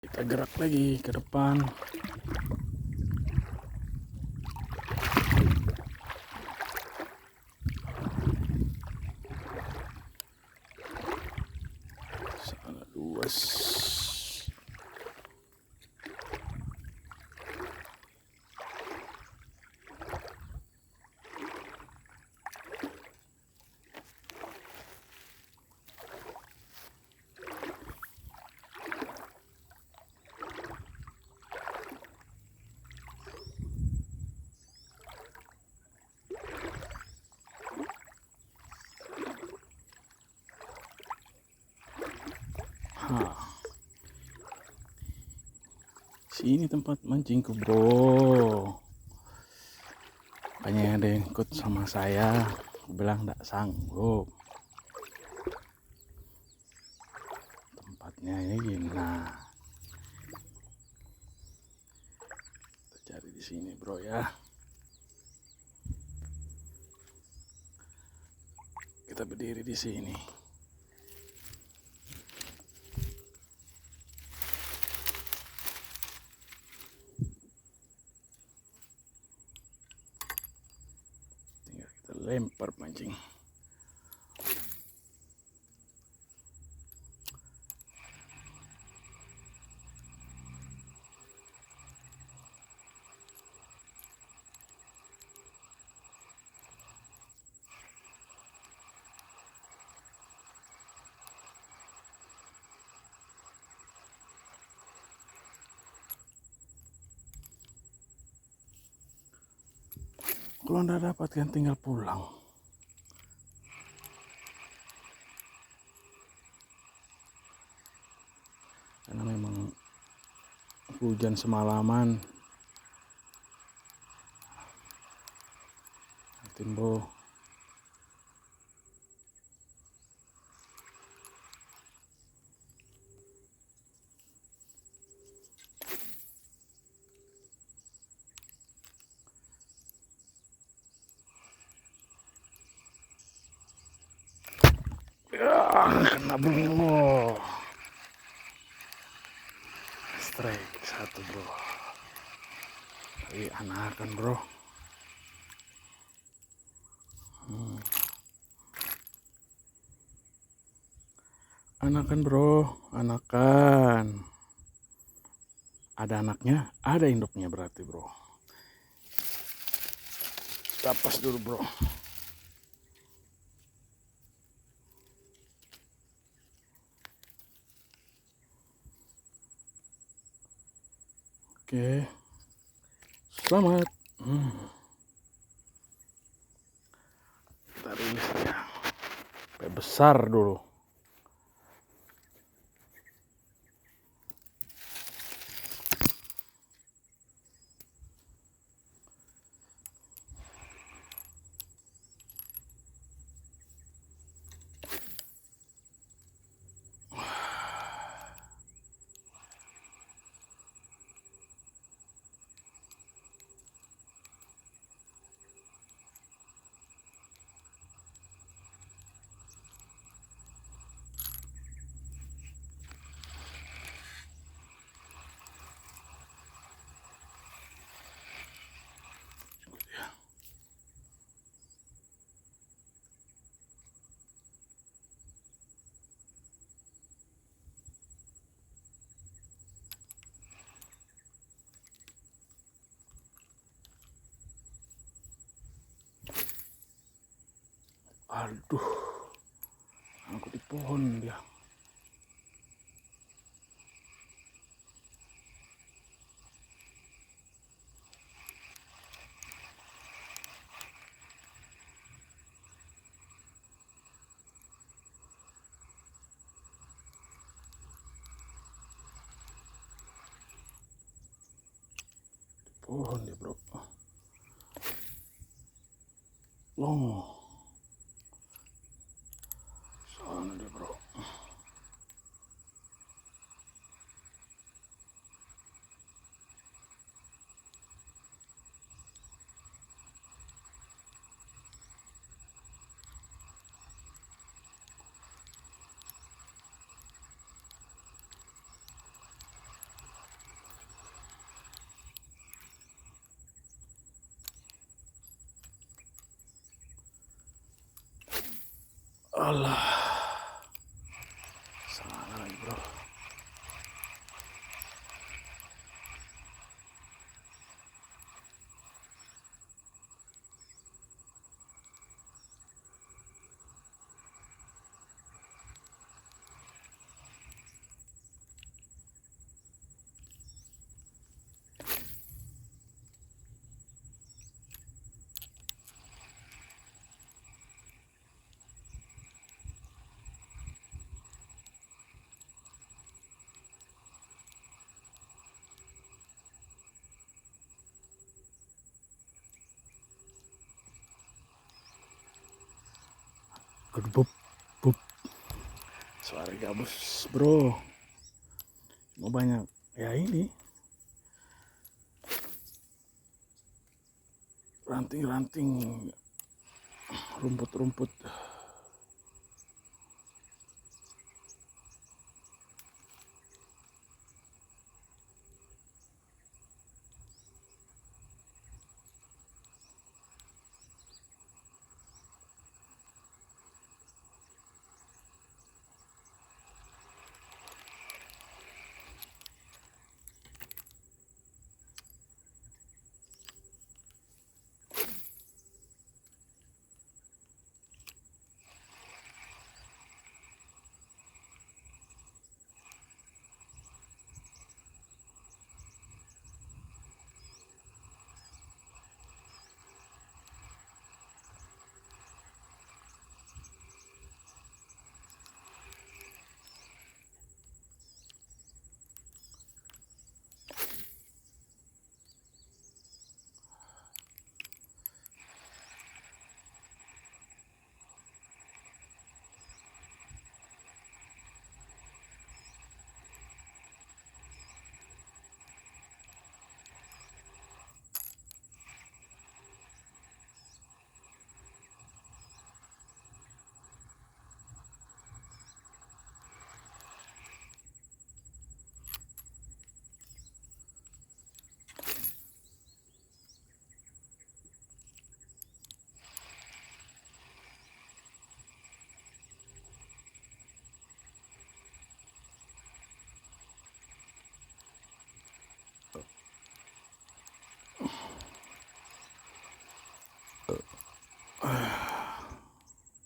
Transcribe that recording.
Kita gerak lagi ke depan. Sana luas. Sini tempat mancingku, bro. Makanya ada yang ikut sama saya. Aku bilang tidak sanggup. Tempatnya ini. Nah, kita cari di sini, bro ya. Kita berdiri di sini. Tinggal kita lempar pancing. Kalau anda dapatkan tinggal pulang. Karena memang hujan semalaman. Timbo. Kena bro. Strike satu, bro. Tapi anakan, bro. Anakan, bro. Anakan. Ada anaknya, ada induknya berarti, bro. Tapas dulu, bro. Oke. Selamat. Kita rilis ya. Sampai besar dulu. Aduh, aku di pohon dia. Pohon dia, bro. Oh, sana dia, bro. Allah, salah lagi bro. Gedebuk, buk. Suara gabus bro. Mau banyak ya ini ranting-ranting, rumput-rumput.